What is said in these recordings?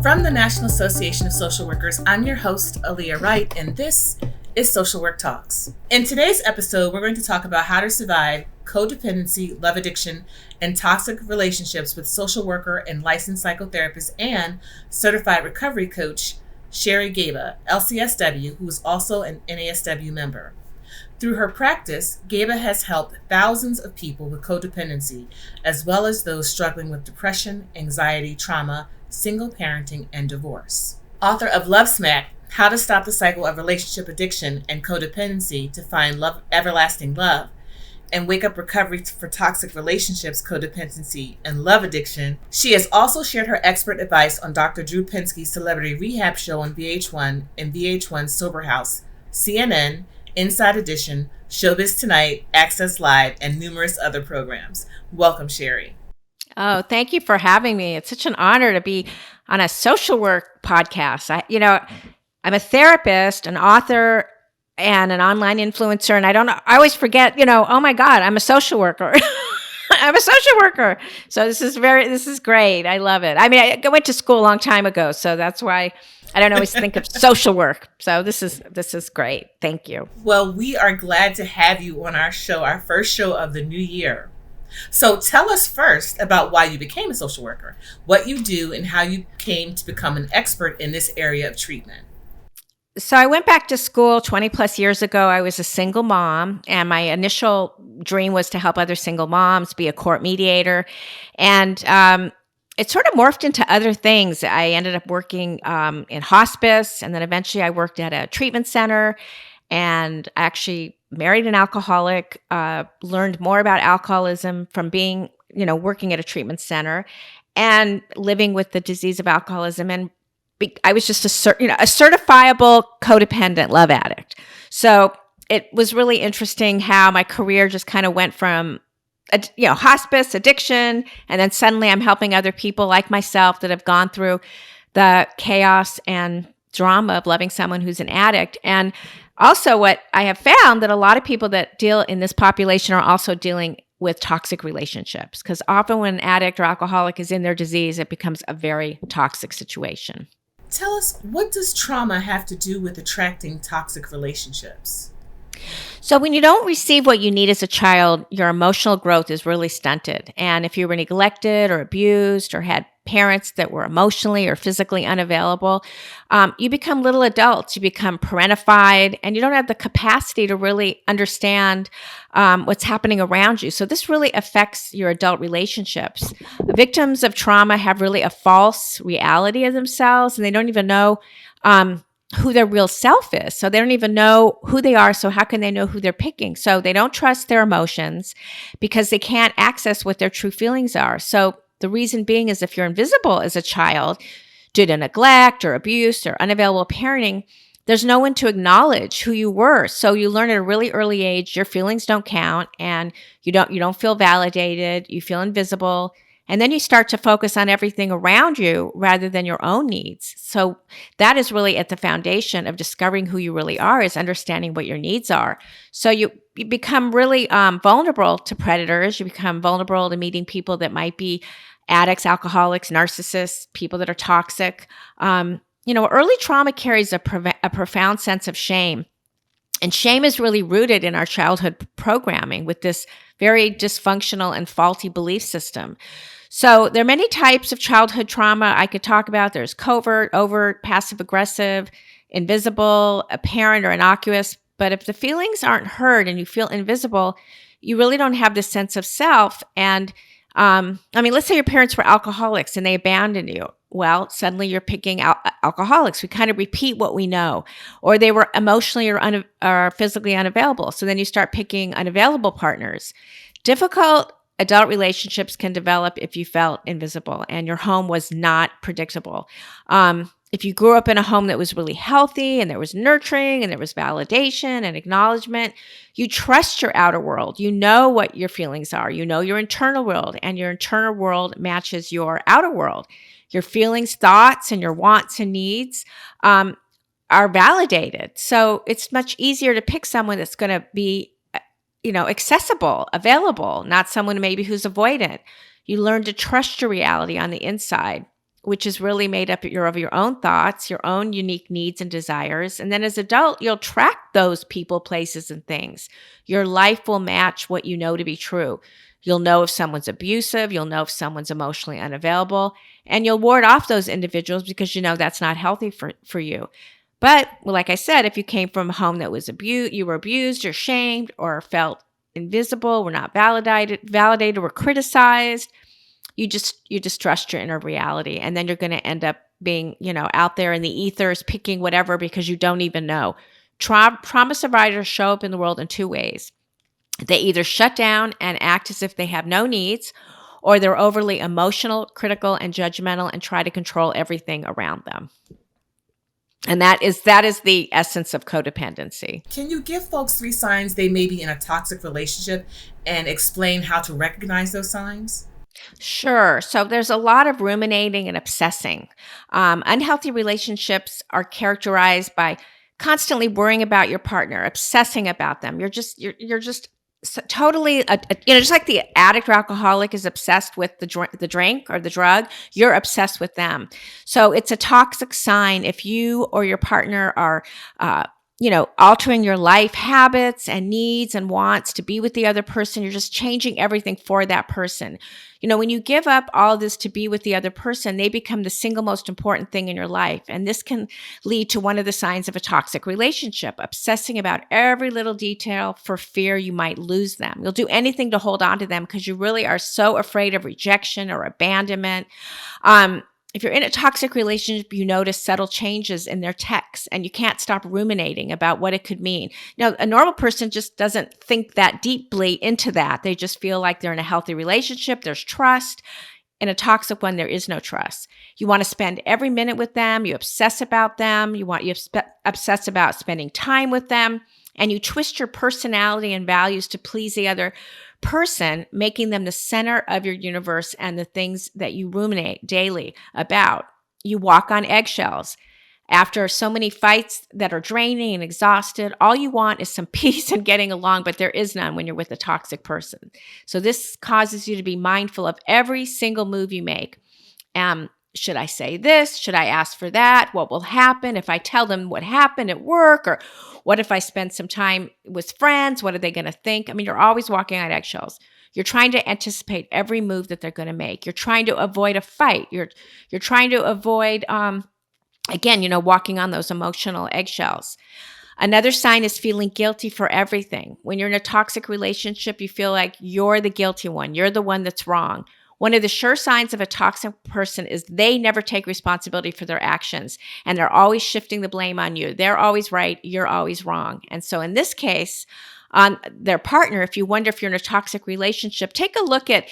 From the National Association of Social Workers, I'm your host, Aaliyah Wright, and this is Social Work Talks. In today's episode, we're going to talk about how to survive codependency, love addiction, and toxic relationships with social worker and licensed psychotherapist and certified recovery coach, Sherry Gaba, LCSW, who is also an NASW member. Through her practice, Gaba has helped thousands of people with codependency, as well as those struggling with depression, anxiety, trauma, single parenting, and divorce. Author of Love Smack, How to Stop the Cycle of Relationship Addiction and Codependency to Find Love, Everlasting Love, and Wake Up Recovery for Toxic Relationships, Codependency, and Love Addiction, she has also shared her expert advice on Dr. Drew Pinsky's Celebrity Rehab Show on VH1 and VH1's Sober House, CNN, Inside Edition, Showbiz Tonight, Access Live, and numerous other programs. Welcome, Sherry. Oh, thank you for having me. It's such an honor to be on a social work podcast. I'm a therapist, an author, and an online influencer. And I always forget, oh my God, I'm a social worker. I'm a social worker. So this is great. I love it. I mean, I went to school a long time ago, so that's why I don't always think of social work. So this is great. Thank you. Well, we are glad to have you on our show, our first show of the new year. So tell us first about why you became a social worker, what you do, and how you came to become an expert in this area of treatment. So I went back to school 20 plus years ago. I was a single mom, and my initial dream was to help other single moms, be a court mediator. And it sort of morphed into other things. I ended up working in hospice, and then eventually I worked at a treatment center, and actually married an alcoholic, learned more about alcoholism from being, working at a treatment center and living with the disease of alcoholism. And I was just a certifiable codependent love addict. So it was really interesting how my career just kind of went from, hospice, addiction, and then suddenly I'm helping other people like myself that have gone through the chaos and drama of loving someone who's an addict. And also what I have found that a lot of people that deal in this population are also dealing with toxic relationships, because often when an addict or alcoholic is in their disease, it becomes a very toxic situation. Tell us, what does trauma have to do with attracting toxic relationships? So when you don't receive what you need as a child, your emotional growth is really stunted. And if you were neglected or abused or had parents that were emotionally or physically unavailable, you become little adults, you become parentified, and you don't have the capacity to really understand what's happening around you. So this really affects your adult relationships. Victims of trauma have really a false reality of themselves, and they don't even know who their real self is. So they don't even know who they are. So how can they know who they're picking? So they don't trust their emotions because they can't access what their true feelings are. So the reason being is if you're invisible as a child due to neglect or abuse or unavailable parenting, there's no one to acknowledge who you were. So you learn at a really early age, your feelings don't count and you don't feel validated, you feel invisible. And then you start to focus on everything around you rather than your own needs. So that is really at the foundation of discovering who you really are, is understanding what your needs are. So you become really vulnerable to predators. You become vulnerable to meeting people that might be addicts, alcoholics, narcissists, people that are toxic. Early trauma carries a profound sense of shame. And shame is really rooted in our childhood programming with this very dysfunctional and faulty belief system. So there are many types of childhood trauma I could talk about. There's covert, overt, passive-aggressive, invisible, apparent, or innocuous. But if the feelings aren't heard and you feel invisible, you really don't have this sense of self. And let's say your parents were alcoholics and they abandoned you. Well, suddenly you're picking alcoholics. We kind of repeat what we know. Or they were emotionally or physically unavailable. So then you start picking unavailable partners. Difficult adult relationships can develop if you felt invisible and your home was not predictable. If you grew up in a home that was really healthy and there was nurturing and there was validation and acknowledgement, you trust your outer world. You know what your feelings are. You know your internal world, and your internal world matches your outer world. Your feelings, thoughts, and your wants and needs are validated. So it's much easier to pick someone that's going to be, accessible, available, not someone maybe who's avoidant. You learn to trust your reality on the inside. which is really made up of your own thoughts, your own unique needs and desires. And then as an adult, you'll track those people, places, and things. Your life will match what you know to be true. You'll know if someone's abusive, you'll know if someone's emotionally unavailable, and you'll ward off those individuals because you know that's not healthy for you. But like I said, if you came from a home that was you were abused or shamed or felt invisible, were not validated or criticized, you distrust your inner reality. And then you're going to end up being, out there in the ethers, picking whatever because you don't even know. Trauma survivors show up in the world in two ways. They either shut down and act as if they have no needs, or they're overly emotional, critical, and judgmental and try to control everything around them. And that is the essence of codependency. Can you give folks 3 signs they may be in a toxic relationship and explain how to recognize those signs? Sure. So there's a lot of ruminating and obsessing. Unhealthy relationships are characterized by constantly worrying about your partner, obsessing about them. You're just totally, just like the addict or alcoholic is obsessed with the drink or the drug, you're obsessed with them. So it's a toxic sign if you or your partner are, altering your life habits and needs and wants to be with the other person. You're just changing everything for that person. When you give up all this to be with the other person, they become the single most important thing in your life. And this can lead to one of the signs of a toxic relationship, obsessing about every little detail for fear you might lose them. You'll do anything to hold on to them because you really are so afraid of rejection or abandonment. If you're in a toxic relationship, you notice subtle changes in their texts and you can't stop ruminating about what it could mean. A normal person just doesn't think that deeply into that. They just feel like they're in a healthy relationship. There's trust. In a toxic one, there is no trust. You want to spend every minute with them. You obsess about them. You obsess about spending time with them. And you twist your personality and values to please the other person, making them the center of your universe and the things that you ruminate daily about. You walk on eggshells. After so many fights that are draining and exhausted, all you want is some peace and getting along, but there is none when you're with a toxic person. So this causes you to be mindful of every single move you make. Should I say this? Should I ask for that? What will happen if I tell them what happened at work? Or what if I spend some time with friends? What are they going to think? You're always walking on eggshells. You're trying to anticipate every move that they're going to make. You're trying to avoid a fight. You're trying to avoid, walking on those emotional eggshells. Another sign is feeling guilty for everything. When you're in a toxic relationship, you feel like you're the guilty one. You're the one that's wrong. One of the sure signs of a toxic person is they never take responsibility for their actions, and they're always shifting the blame on you. They're always right. You're always wrong. And so in this case, on their partner, if you wonder if you're in a toxic relationship, take a look at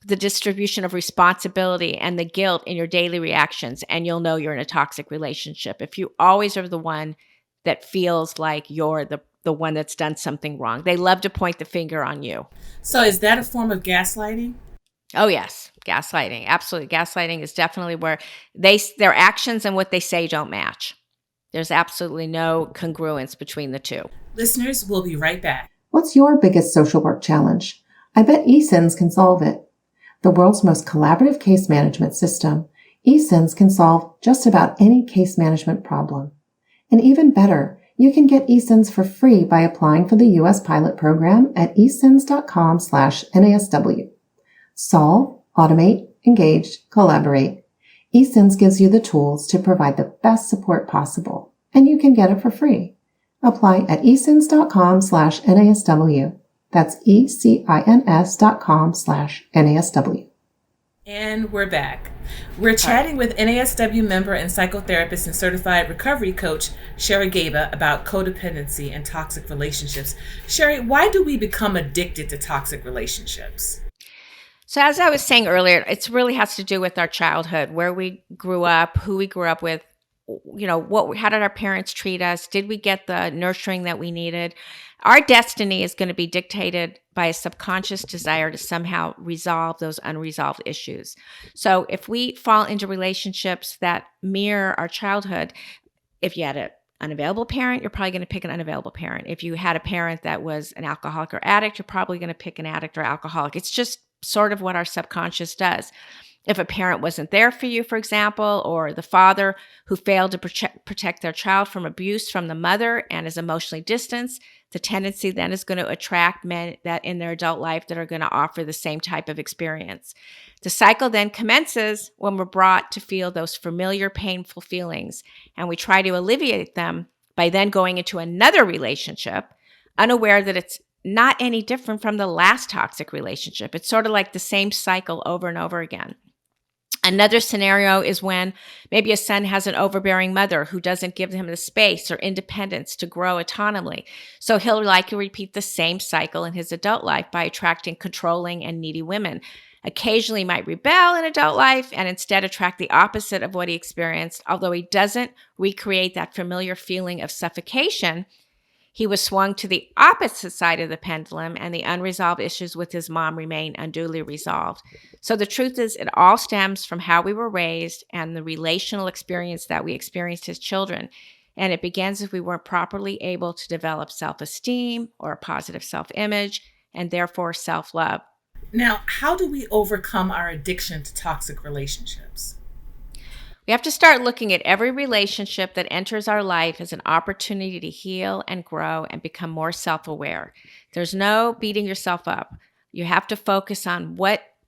the distribution of responsibility and the guilt in your daily reactions, and you'll know you're in a toxic relationship. If you always are the one that feels like you're the one that's done something wrong, they love to point the finger on you. So is that a form of gaslighting? Oh, yes. Gaslighting. Absolutely. Gaslighting is definitely where their actions and what they say don't match. There's absolutely no congruence between the two. Listeners, we'll be right back. What's your biggest social work challenge? I bet eSINs can solve it. The world's most collaborative case management system, eSINs can solve just about any case management problem. And even better, you can get eSINs for free by applying for the U.S. pilot program at esins.com/NASW. Solve, automate, engage, collaborate. eSINs gives you the tools to provide the best support possible, and you can get it for free. Apply at esins.com/NASW. That's ECINS.com/NASW. And we're back. We're chatting with NASW member and psychotherapist and certified recovery coach, Sherry Gaba, about codependency and toxic relationships. Sherry, why do we become addicted to toxic relationships? So as I was saying earlier, it really has to do with our childhood, where we grew up, who we grew up with, how did our parents treat us? Did we get the nurturing that we needed? Our destiny is going to be dictated by a subconscious desire to somehow resolve those unresolved issues. So if we fall into relationships that mirror our childhood, if you had an unavailable parent, you're probably going to pick an unavailable parent. If you had a parent that was an alcoholic or addict, you're probably going to pick an addict or alcoholic. It's just sort of what our subconscious does. If a parent wasn't there for you, for example, or the father who failed to protect their child from abuse from the mother and is emotionally distanced, the tendency then is going to attract men that in their adult life that are going to offer the same type of experience. The cycle then commences when we're brought to feel those familiar, painful feelings, and we try to alleviate them by then going into another relationship, unaware that it's not any different from the last toxic relationship. It's sort of like the same cycle over and over again. Another scenario is when maybe a son has an overbearing mother who doesn't give him the space or independence to grow autonomously. So he'll likely repeat the same cycle in his adult life by attracting controlling and needy women. Occasionally might rebel in adult life and instead attract the opposite of what he experienced. Although he doesn't recreate that familiar feeling of suffocation, he was swung to the opposite side of the pendulum, and the unresolved issues with his mom remain unduly resolved. So the truth is, it all stems from how we were raised and the relational experience that we experienced as children. And it begins if we weren't properly able to develop self-esteem or a positive self-image, and therefore self-love. Now, how do we overcome our addiction to toxic relationships? We have to start looking at every relationship that enters our life as an opportunity to heal and grow and become more self-aware. There's no beating yourself up. You have to focus on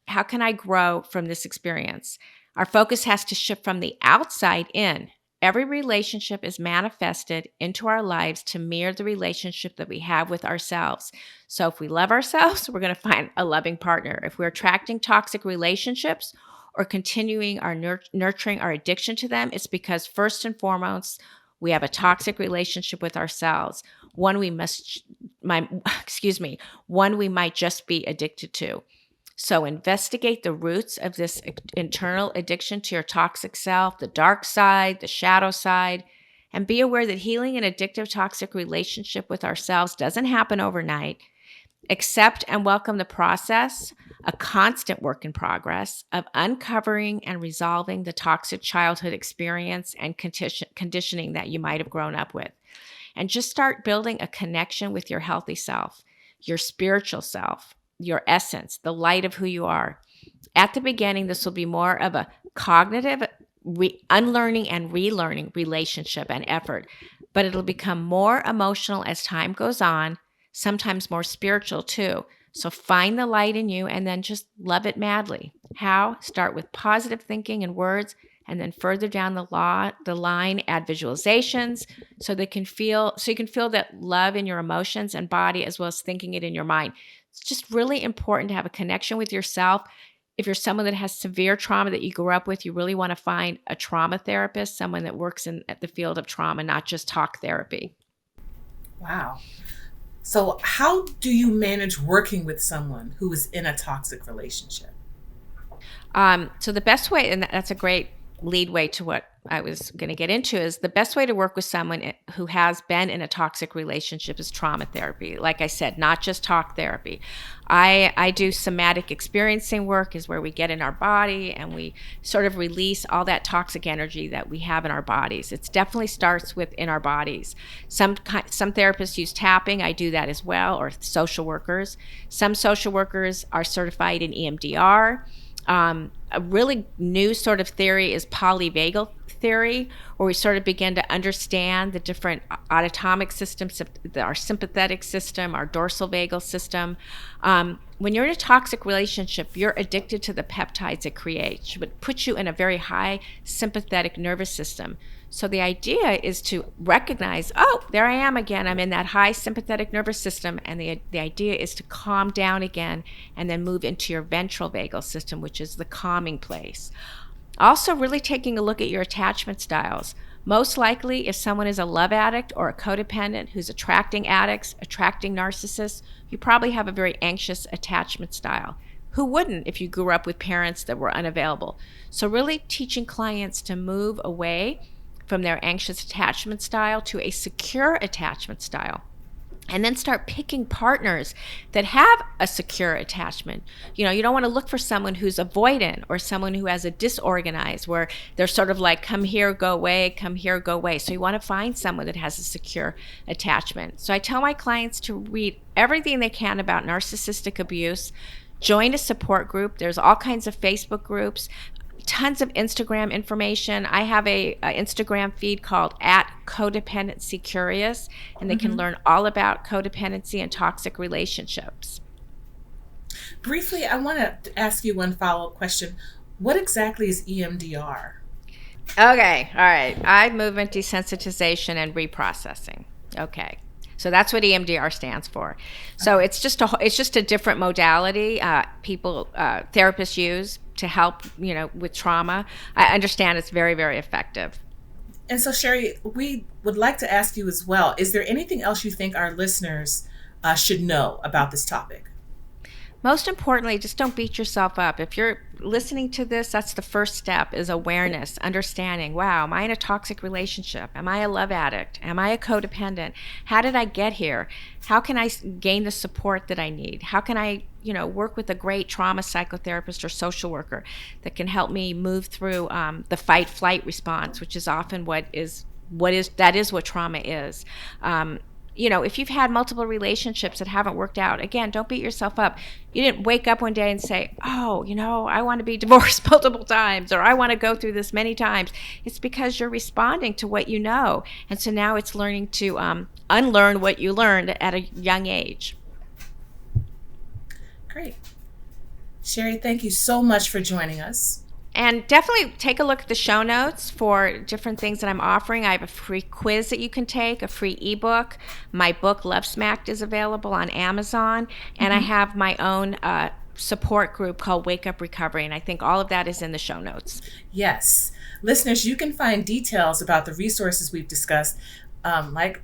how can I grow from this experience? Our focus has to shift from the outside in. Every relationship is manifested into our lives to mirror the relationship that we have with ourselves. So if we love ourselves, we're going to find a loving partner. If we're attracting toxic relationships or continuing our nurturing our addiction to them, it's because first and foremost, we have a toxic relationship with ourselves, one we might just be addicted to. So investigate the roots of this internal addiction to your toxic self, the dark side, the shadow side, and be aware that healing an addictive toxic relationship with ourselves doesn't happen overnight. Accept and welcome the process, a constant work in progress, of uncovering and resolving the toxic childhood experience and conditioning that you might have grown up with. And just start building a connection with your healthy self, your spiritual self, your essence, the light of who you are. At the beginning, this will be more of a cognitive unlearning and relearning relationship and effort, but it'll become more emotional as time goes on, sometimes more spiritual too. So find the light in you and then just love it madly. How? Start with positive thinking and words, and then further down the line, add visualizations so you can feel that love in your emotions and body, as well as thinking it in your mind. It's just really important to have a connection with yourself. If you're someone that has severe trauma that you grew up with, you really want to find a trauma therapist, someone that works in the field of trauma, not just talk therapy. Wow. So how do you manage working with someone who is in a toxic relationship? So the best way, and that's a great lead way to what I was going to get into, is the best way to work with someone who has been in a toxic relationship is trauma therapy. Like I said, not just talk therapy. I do somatic experiencing work, is where we get in our body and we sort of release all that toxic energy that we have in our bodies. It definitely starts within our bodies. Some therapists use tapping. I do that as well, or social workers. Some social workers are certified in EMDR. A really new sort of theory is polyvagal theory, where we sort of begin to understand the different autonomic systems, our sympathetic system, our dorsal vagal system. When you're in a toxic relationship, you're addicted to the peptides it creates, which puts you in a very high sympathetic nervous system. So the idea is to recognize, oh, there I am again. I'm in that high sympathetic nervous system. And the idea is to calm down again and then move into your ventral vagal system, which is the calming place. Also, really taking a look at your attachment styles. Most likely, if someone is a love addict or a codependent who's attracting addicts, attracting narcissists, you probably have a very anxious attachment style. Who wouldn't if you grew up with parents that were unavailable? So really teaching clients to move away from their anxious attachment style to a secure attachment style. And then start picking partners that have a secure attachment. You don't want to look for someone who's avoidant or someone who has a disorganized, where they're sort of like, come here, go away, come here, go away. So you want to find someone that has a secure attachment. So I tell my clients to read everything they can about narcissistic abuse, Join a support group. There's all kinds of Facebook groups, tons of Instagram information. I have a Instagram feed called @codependency_curious, and they can learn all about codependency and toxic relationships. Briefly, I want to ask you one follow-up question. What exactly is EMDR? Okay, all right. Eye movement desensitization and reprocessing. Okay. So that's what EMDR stands for. So it's just a different modality therapists use to help, with trauma. I understand it's very, very effective. And so, Sherry, we would like to ask you as well, is there anything else you think our listeners should know about this topic? Most importantly, just don't beat yourself up. If you're listening to this, that's the first step, is awareness, understanding, wow, am I in a toxic relationship? Am I a love addict? Am I a codependent? How did I get here? How can I gain the support that I need? How can I, work with a great trauma psychotherapist or social worker that can help me move through the fight-flight response, which is often what trauma is. If you've had multiple relationships that haven't worked out, again, don't beat yourself up. You didn't wake up one day and say, oh, I want to be divorced multiple times, or I want to go through this many times. It's because you're responding to what you know. And so now it's learning to unlearn what you learned at a young age. Great. Sherry, thank you so much for joining us. And definitely take a look at the show notes for different things that I'm offering. I have a free quiz that you can take, a free ebook. My book, Love Smacked, is available on Amazon. And I have my own support group called Wake Up Recovery. And I think all of that is in the show notes. Yes. Listeners, you can find details about the resources we've discussed, like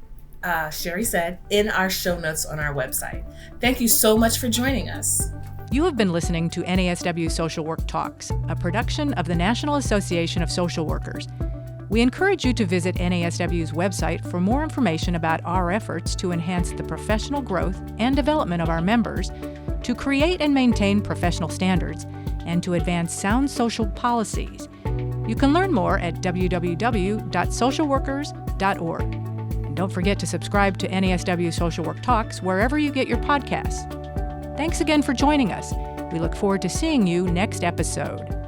Sherry said, in our show notes on our website. Thank you so much for joining us. You have been listening to NASW Social Work Talks, a production of the National Association of Social Workers. We encourage you to visit NASW's website for more information about our efforts to enhance the professional growth and development of our members, to create and maintain professional standards, and to advance sound social policies. You can learn more at www.socialworkers.org. And don't forget to subscribe to NASW Social Work Talks wherever you get your podcasts. Thanks again for joining us. We look forward to seeing you next episode.